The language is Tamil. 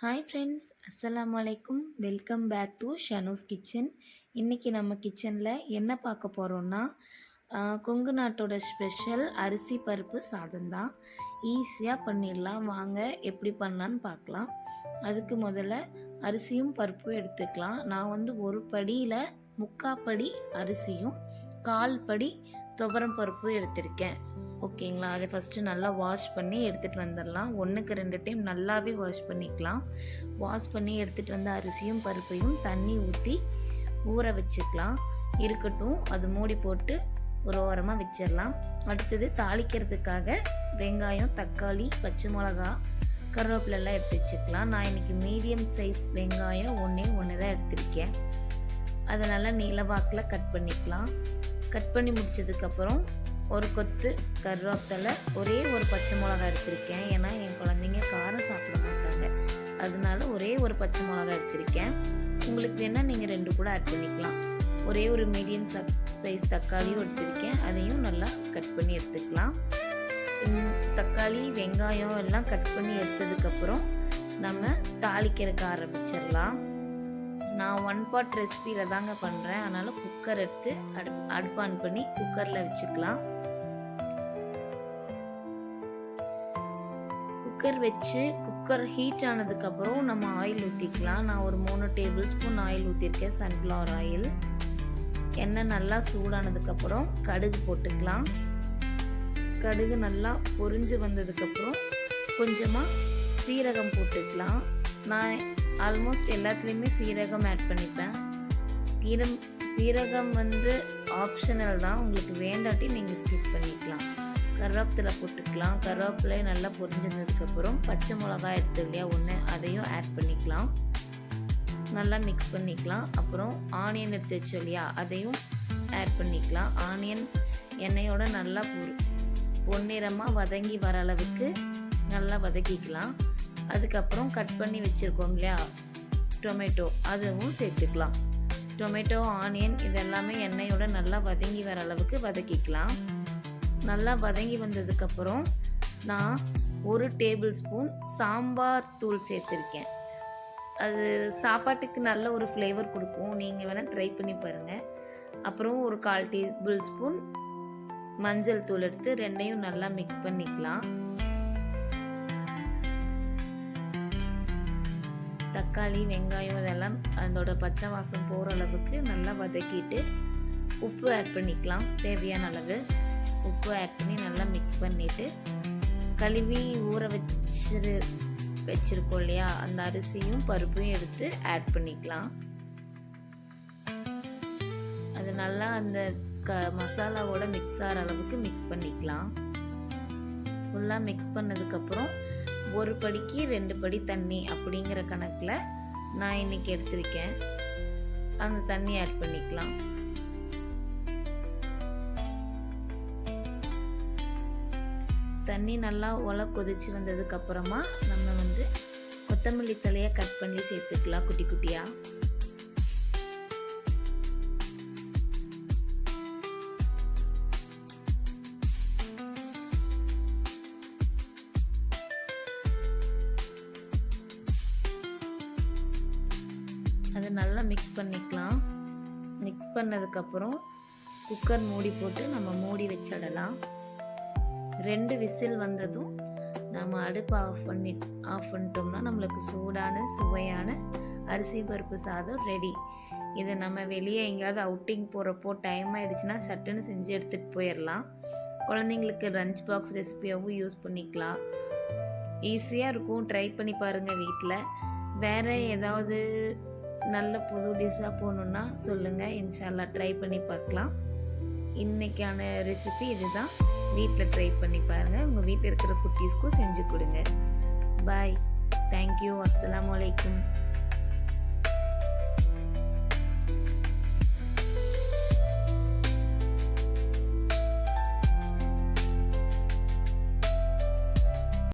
ஹாய் ஃப்ரெண்ட்ஸ், அஸ்ஸலாமு அலைக்கும். Welcome back to Shanu's kitchen. இன்றைக்கி நம்ம கிச்சனில் என்ன பார்க்க போகிறோன்னா, கொங்கு நாட்டோட ஸ்பெஷல் அரிசி பருப்பு சாதம் தான். ஈஸியாக பண்ணிடலாம். வாங்க எப்படி பண்ணலான்னு பார்க்கலாம். அதுக்கு முதல்ல அரிசியும் பருப்பும் எடுத்துக்கலாம். நான் வந்து ஒரு படியில் 3/4 படி அரிசியும் 1/4 படி துவரம் பருப்பும் எடுத்திருக்கேன். ஓகேங்களா? அதை ஃபஸ்ட்டு நல்லா வாஷ் பண்ணி எடுத்துகிட்டு வந்துடலாம். 1க்கு 2 டைம் நல்லாவே வாஷ் பண்ணிக்கலாம். வாஷ் பண்ணி எடுத்துகிட்டு வந்த அரிசியும் பருப்பையும் தண்ணி ஊற்றி ஊற வச்சுக்கலாம். இருக்கட்டும், அது மூடி போட்டு ஒரு ஓரமாக வச்சிடலாம். அடுத்தது தாளிக்கிறதுக்காக வெங்காயம், தக்காளி, பச்சை மிளகா, கருவேப்பிலெல்லாம் எடுத்து வச்சுக்கலாம். நான் இன்றைக்கி மீடியம் சைஸ் வெங்காயம் ஒன்று தான் எடுத்திருக்கேன். அதை நல்லா நீளவாக்கில் கட் பண்ணிக்கலாம். கட் பண்ணி முடித்ததுக்கப்புறம் ஒரு கொத்து கருவேப்பிலை, ஒரே ஒரு பச்சை மிளகா எடுத்திருக்கேன். ஏன்னா என் குழந்தைங்க காரம் சாப்பிட மாட்டாங்க, அதனால ஒரே ஒரு பச்சை மிளகா எடுத்திருக்கேன். உங்களுக்கு வேணால் நீங்கள் 2 கூட ஆட் பண்ணிக்கலாம். ஒரே ஒரு மீடியம் சைஸ் தக்காளியும் எடுத்திருக்கேன். அதையும் நல்லா கட் பண்ணி எடுத்துக்கலாம். தக்காளி, வெங்காயம் எல்லாம் கட் பண்ணி எடுத்ததுக்கப்புறம் நம்ம தாளிக்கிறதுக்கு ஆரம்பிச்சிடலாம். நான் 1 பாட் ரெசிபியில் தாங்க பண்ணுறேன், அதனால் குக்கர் எடுத்து அடுப்பு ஆன் பண்ணி குக்கரில் வச்சுக்கலாம். குக்கர் வச்சு குக்கர் ஹீட் ஆனதுக்கப்புறம் நம்ம ஆயில் ஊற்றிக்கலாம். நான் ஒரு 3 டேபிள் ஸ்பூன் ஆயில் ஊற்றிருக்கேன், சன்ஃப்ளவர் ஆயில். எண்ணெய் நல்லா சூடானதுக்கப்புறம் கடுகு போட்டுக்கலாம். கடுகு நல்லா பொரிஞ்சு வந்ததுக்கப்புறம் கொஞ்சமாக சீரகம் போட்டுக்கலாம். நான் ஆல்மோஸ்ட் எல்லாத்துலேயுமே சீரகம் ஆட் பண்ணிப்பேன். சீரகம் வந்து ஆப்ஷனல் தான், உங்களுக்கு வேண்டாட்டி நீங்கள் ஸ்கிப் பண்ணிக்கலாம். கருவேப்பிலை போட்டுக்கலாம். கருவேப்பிலை நல்லா பொரிஞ்சதுக்கப்புறம் பச்சை மிளகாய் எடுத்து இல்லையா ஒன்று, அதையும் ஆட் பண்ணிக்கலாம். நல்லா மிக்ஸ் பண்ணிக்கலாம். அப்புறம் ஆனியன் எடுத்து வச்சோம் இல்லையா, அதையும் ஆட் பண்ணிக்கலாம். ஆனியன் எண்ணெயோட நல்லா பொன்னிறமாக வதங்கி வர அளவுக்கு நல்லா வதக்கிக்கலாம். அதுக்கப்புறம் கட் பண்ணி வச்சுருக்கோம் இல்லையா டொமேட்டோ, அதுவும் சேர்த்துக்கலாம். டொமேட்டோ, ஆனியன் இதெல்லாமே எண்ணெயோட நல்லா வதங்கி வர அளவுக்கு வதக்கிக்கலாம். நல்லா வதங்கி வந்ததுக்கப்புறம் நான் 1 டேபிள் ஸ்பூன் சாம்பார் தூள் சேர்த்துருக்கேன். அது சாப்பாட்டுக்கு நல்ல ஒரு ஃப்ளேவர் கொடுக்கும், நீங்கள் வேணால் ட்ரை பண்ணி பாருங்கள். அப்புறம் ஒரு 1/4 டேபிள் ஸ்பூன் மஞ்சள் தூள் எடுத்து 2யும் நல்லா மிக்ஸ் பண்ணிக்கலாம். தக்காளி, வெங்காயம் இதெல்லாம் அதோட பச்சை வாசம் போகிற அளவுக்கு நல்லா வதக்கிட்டு உப்பு ஆட் பண்ணிக்கலாம். தேவையான அளவு உப்பு ஆட் பண்ணி நல்லா மிக்ஸ் பண்ணிவிட்டு கழுவி ஊற வச்சிருக்கோம் இல்லையா, அந்த அரிசியும் பருப்பையும் எடுத்து ஆட் பண்ணிக்கலாம். அது நல்லா அந்த மசாலாவோட மிக்ஸ் ஆகிற அளவுக்கு மிக்ஸ் பண்ணிக்கலாம். ஃபுல்லாக மிக்ஸ் பண்ணதுக்கப்புறம் 1 படிக்கு 2 படி தண்ணி அப்படிங்கிற கணக்கில் நான் இன்றைக்கி எடுத்திருக்கேன். அந்த தண்ணி ஆட் பண்ணிக்கலாம். தண்ணி நல்லா கொதிச்சு வந்ததுக்கப்புறமா நம்ம வந்து கொத்தமல்லி தழையை கட் பண்ணி சேர்த்துக்கலாம் குட்டி குட்டியாக. அதை நல்லா மிக்ஸ் பண்ணிக்கலாம். மிக்ஸ் பண்ணதுக்கப்புறம் குக்கர் மூடி போட்டு நம்ம மூடி வச்சிடலாம். 2 விசில் வந்ததும் நம்ம அடுப்பு ஆஃப் பண்ணிட்டோம்னா நம்மளுக்கு சூடான சுவையான அரிசி பருப்பு சாதம் ரெடி. இதை நம்ம வெளியே எங்கேயாவது அவுட்டிங் போகிறப்போ டைம் ஆகிடுச்சுன்னா சட்டுன்னு செஞ்சு எடுத்துகிட்டு போயிடலாம். குழந்தைங்களுக்கு லஞ்ச் பாக்ஸ் ரெசிபியாகவும் யூஸ் பண்ணிக்கலாம். ஈஸியாக இருக்கும், ட்ரை பண்ணி பாருங்கள் வீட்டில். வேறு ஏதாவது நல்ல புது டிஷ்ஷாக போகணுன்னா சொல்லுங்கள், இன்ஷால்லா ட்ரை பண்ணி பார்க்கலாம். இன்றைக்கான ரெசிபி இதுதான். வீட்டில் ட்ரை பண்ணி பாருங்கள். உங்கள் வீட்டில் இருக்கிற குட்டீஸ்க்கும் செஞ்சு கொடுங்க. பாய். தேங்க்யூ. அஸ்ஸலாமு அலைக்கும்.